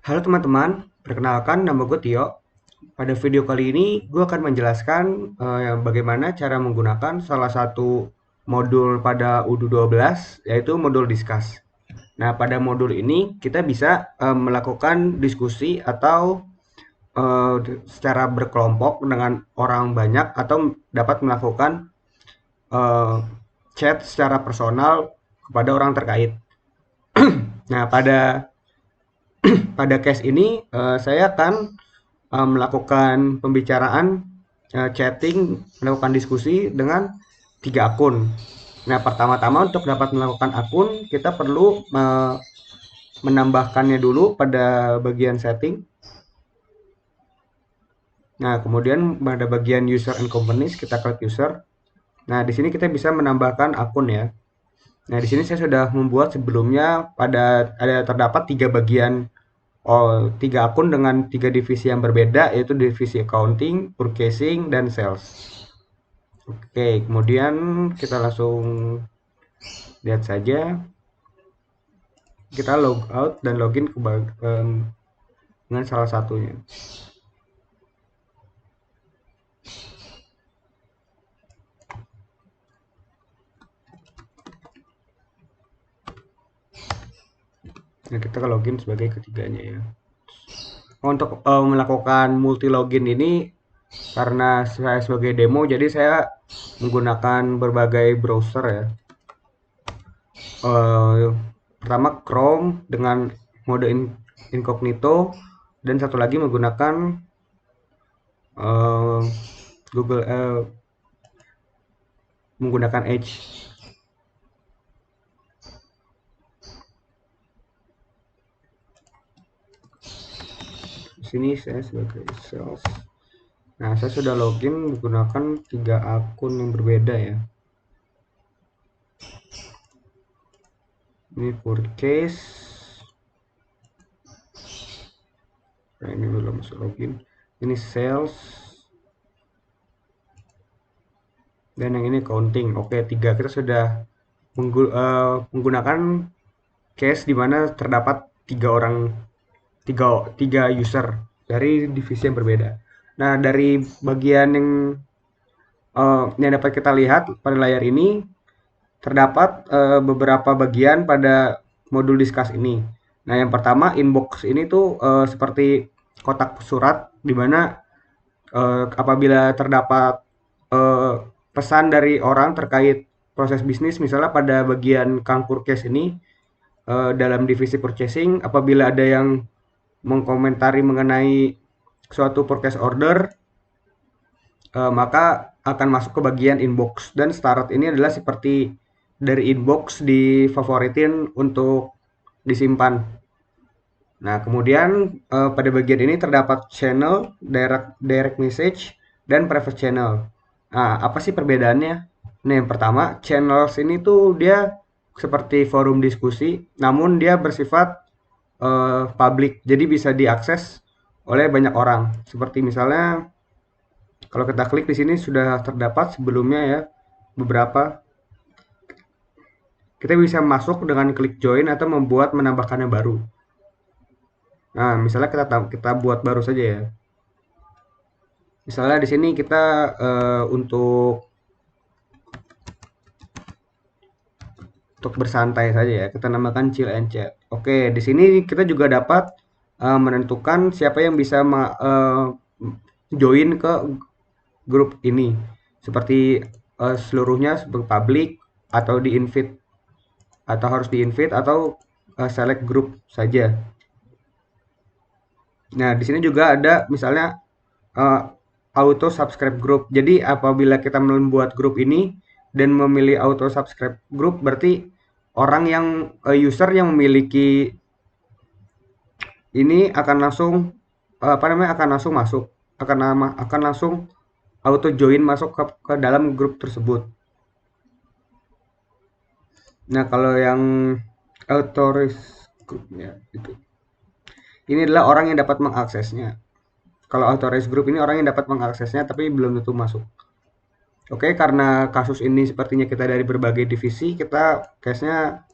Halo teman-teman, perkenalkan nama gue Tio. Pada video kali ini gue akan menjelaskan bagaimana cara menggunakan salah satu modul pada UDU 12, yaitu modul Discuss. Nah, pada modul ini kita bisa melakukan diskusi atau eh, secara berkelompok dengan orang banyak atau dapat melakukan eh, chat secara personal kepada orang terkait. Nah, pada case ini saya akan melakukan pembicaraan, chatting, melakukan diskusi dengan 3 akun. Nah, pertama-tama untuk dapat melakukan akun, kita perlu menambahkannya dulu pada bagian setting. Nah, kemudian pada bagian user and companies, kita klik user. Nah, di sini kita bisa menambahkan akun ya. Nah, di sini saya sudah membuat sebelumnya ada terdapat 3 bagian. Oh, 3 akun dengan 3 divisi yang berbeda, yaitu divisi accounting, purchasing, dan sales. Oke, kemudian kita langsung lihat saja. Kita log out dan login dengan salah satunya. Nah, kita ke login sebagai ketiganya ya. Untuk melakukan multi login ini, karena saya sebagai demo, jadi saya menggunakan berbagai browser ya. Eh, Pertama Chrome dengan mode incognito, dan satu lagi menggunakan eh, Google menggunakan Edge. Di sini saya sebagai sales. Nah, saya sudah login menggunakan 3 akun yang berbeda ya. Ini purchase. Nah, ini belum masuk login. Ini sales. Dan yang ini counting. Oke, 3 kita sudah menggunakan case di mana terdapat 3 user dari divisi yang berbeda. Nah, dari bagian yang dapat kita lihat pada layar ini, terdapat beberapa bagian pada modul Discuss ini. Nah, yang pertama inbox ini tuh seperti kotak surat di mana apabila terdapat eh, pesan dari orang terkait proses bisnis, misalnya pada bagian Kang Purkes ini, dalam divisi purchasing, apabila ada yang mengkomentari mengenai suatu purchase order, maka akan masuk ke bagian inbox, dan start ini adalah seperti dari inbox difavoritin untuk disimpan. Nah, kemudian pada bagian ini terdapat channel, direct message, dan private channel. Nah, apa sih perbedaannya? Nah, yang pertama, channels ini tuh dia seperti forum diskusi, namun dia bersifat public, jadi bisa diakses oleh banyak orang. Seperti misalnya kalau kita klik di sini sudah terdapat sebelumnya ya beberapa. Kita bisa masuk dengan klik join atau menambahkan yang baru. Nah, misalnya kita buat baru saja ya. Misalnya di sini kita untuk bersantai saja ya. Kita namakan chill and chat. Oke, di sini kita juga dapat menentukan siapa yang bisa join ke grup ini. Seperti seluruhnya sebagai public, atau di invite, atau harus di invite, atau select group saja. Nah, di sini juga ada misalnya uh, auto subscribe group. Jadi apabila kita membuat grup ini dan memilih auto subscribe group, berarti orang yang user yang memiliki ini akan langsung apa namanya akan langsung masuk, akan langsung auto join masuk ke dalam grup tersebut. Nah, kalau yang authorized group ya itu. Ini adalah orang yang dapat mengaksesnya. Kalau authorized group ini orang yang dapat mengaksesnya tapi belum tentu masuk. Oke, karena kasus ini sepertinya kita dari berbagai divisi, kita case-nya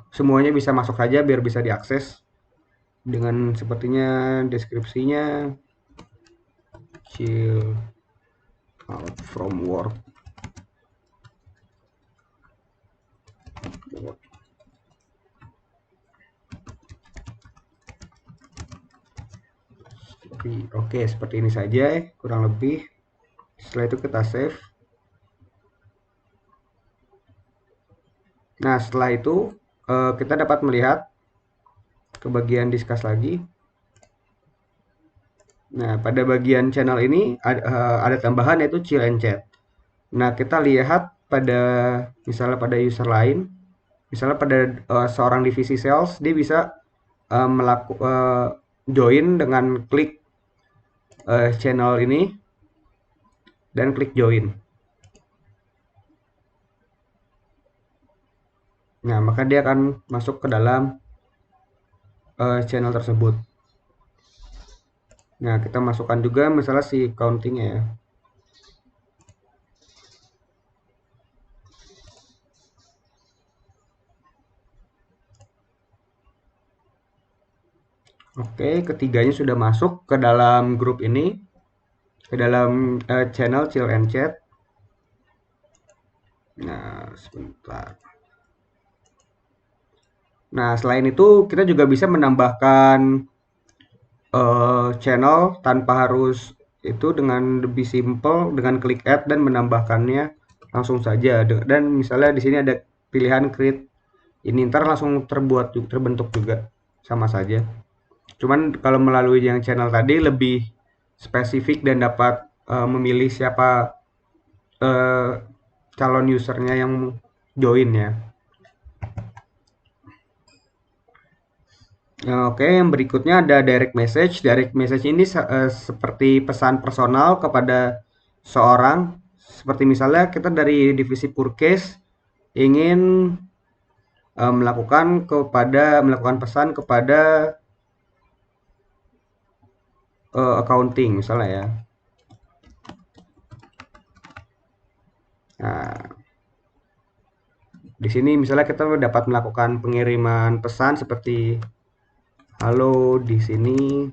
semuanya bisa masuk saja biar bisa diakses. dengan sepertinya deskripsinya chill out from work. Oke, seperti ini saja kurang lebih. Setelah itu kita save. Nah, setelah itu kita dapat melihat ke bagian discuss lagi. Nah, pada bagian channel ini ada tambahan yaitu chill and chat. Nah, kita lihat pada misalnya pada user lain, misalnya pada seorang divisi sales, dia bisa join dengan klik channel ini dan klik join. Nah, maka dia akan masuk ke dalam channel tersebut. Nah, kita masukkan juga misalnya si counting ya. Oke, ketiganya sudah masuk ke dalam grup ini, ke dalam channel Chill and Chat. Nah, sebentar. Nah, selain itu kita juga bisa menambahkan channel tanpa harus itu dengan lebih simple dengan klik add dan menambahkannya langsung saja. Dan misalnya di sini ada pilihan create ini ntar langsung terbentuk juga sama saja. Cuman kalau melalui yang channel tadi lebih spesifik dan dapat memilih siapa eh, calon usernya yang join ya. Oke, yang berikutnya ada direct message. Direct message ini seperti pesan personal kepada seorang. Seperti misalnya kita dari divisi purchase ingin melakukan pesan kepada accounting misalnya ya. Nah, di sini misalnya kita dapat melakukan pengiriman pesan seperti halo di sini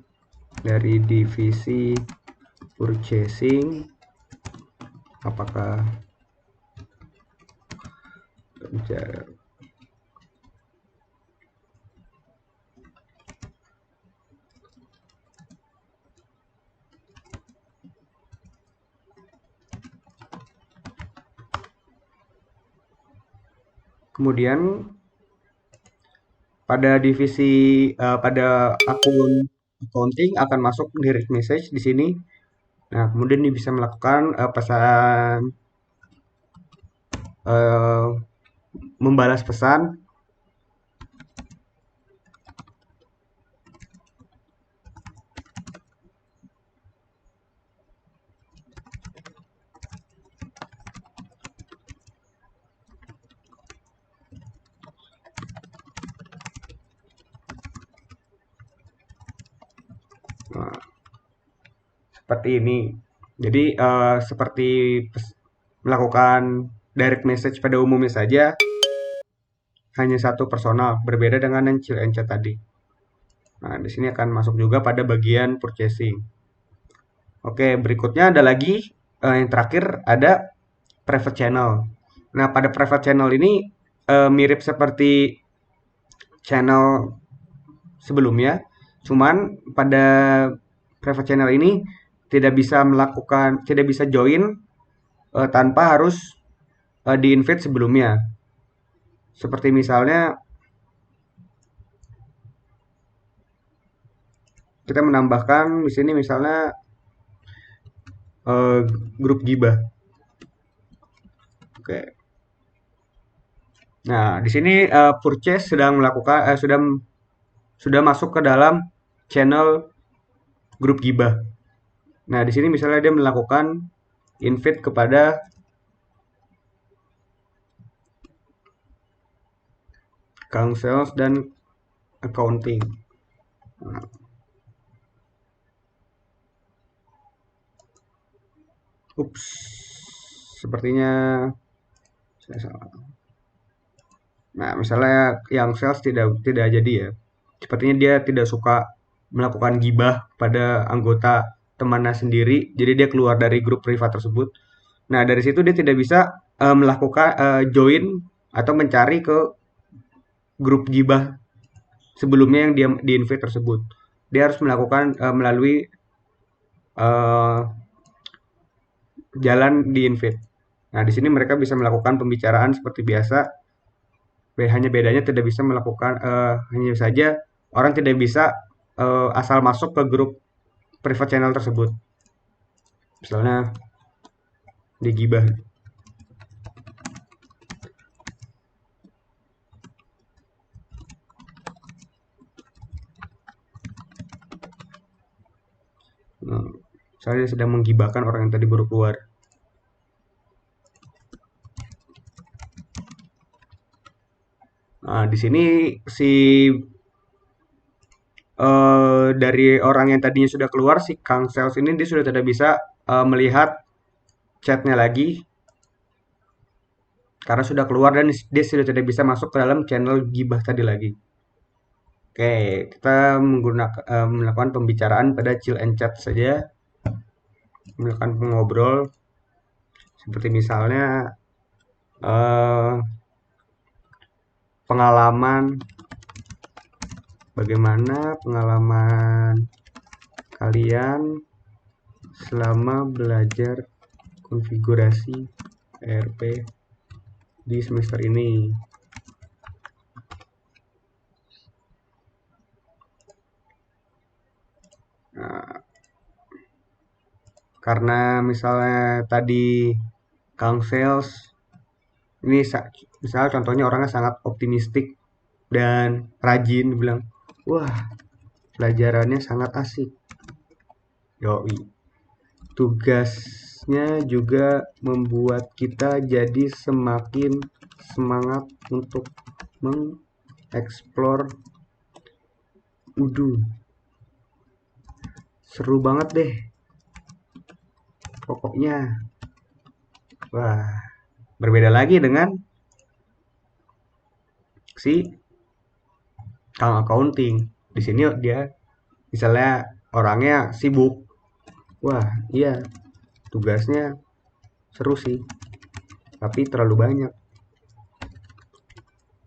dari divisi purchasing, apakah bisa. Kemudian pada pada akun accounting akan masuk direct message di sini. Nah, kemudian dia bisa melakukan pesan eh, membalas pesan. Nah, seperti ini. Jadi seperti melakukan direct message pada umumnya saja, hanya satu personal, berbeda dengan yang chill and chat tadi. Nah, di sini akan masuk juga pada bagian purchasing. Oke, berikutnya ada lagi yang terakhir ada private channel. Nah, pada private channel ini mirip seperti channel sebelumnya, cuman pada private channel ini tidak bisa join tanpa harus di-invite sebelumnya. Seperti misalnya kita menambahkan di sini misalnya eh, grup gibah. Oke. Nah, di sini purchase sedang melakukan sudah masuk ke dalam channel grup gibah. Nah, di sini misalnya dia melakukan invite kepada Kang Sales dan accounting. Nah, ups, sepertinya saya salah. Nah, misalnya yang sales tidak tidak jadi ya. Sepertinya dia tidak suka melakukan gibah pada anggota temannya sendiri, jadi dia keluar dari grup privat tersebut. Nah, dari situ dia tidak bisa melakukan join atau mencari ke grup gibah sebelumnya yang dia di invite tersebut. Dia harus melakukan melalui eh, jalan di invite. Nah, di sini mereka bisa melakukan pembicaraan seperti biasa. Hanya bedanya tidak bisa melakukan hanya saja orang tidak bisa asal masuk ke grup private channel tersebut. Misalnya digibah. Nah, saya sedang menggibahkan orang yang tadi baru keluar. Nah, di sini si dari orang yang tadinya sudah keluar, si Kang Sales ini dia sudah tidak bisa melihat chatnya lagi karena sudah keluar dan dia sudah tidak bisa masuk ke dalam channel gibah tadi lagi. Oke, kita menggunakan melakukan pembicaraan pada chill and chat saja, melakukan pengobrol seperti misalnya eh, pengalaman, bagaimana pengalaman kalian selama belajar konfigurasi ERP di semester ini. Nah, karena misalnya tadi Kang Sales ini misalnya contohnya orangnya sangat optimistik dan rajin bilang, wah pelajarannya sangat asik. Yoi. Tugasnya juga membuat kita jadi semakin semangat untuk mengeksplor. Udu, seru banget deh pokoknya. Wah, berbeda lagi dengan si Kang accounting. Di sini dia misalnya orangnya sibuk. Wah, iya, tugasnya seru sih, tapi terlalu banyak.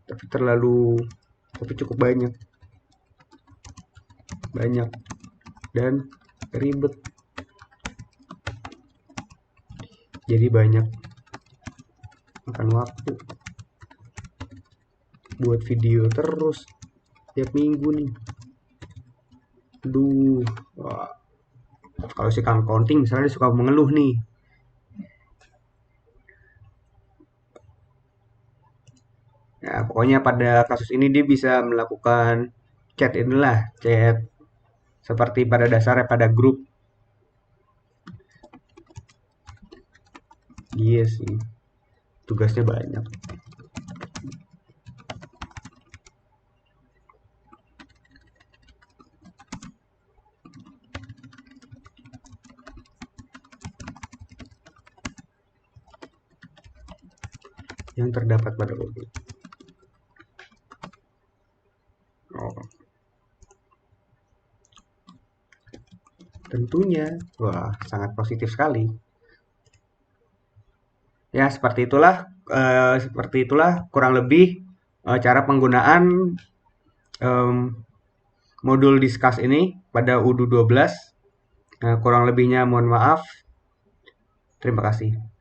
Tapi terlalu tapi cukup banyak. Banyak dan ribet. Jadi banyak makan waktu buat video terus tiap minggu nih. Aduh, wah. Kalau si Kang Counting misalnya dia suka mengeluh nih. Ya, pokoknya pada kasus ini dia bisa melakukan chat inilah, chat seperti pada dasarnya pada grup. Iya sih, tugasnya banyak. Yang terdapat pada grup. Oh, tentunya, wah sangat positif sekali. Ya, seperti itulah kurang lebih cara penggunaan em, modul Discuss ini pada UDU 12. Kurang lebihnya mohon maaf. Terima kasih.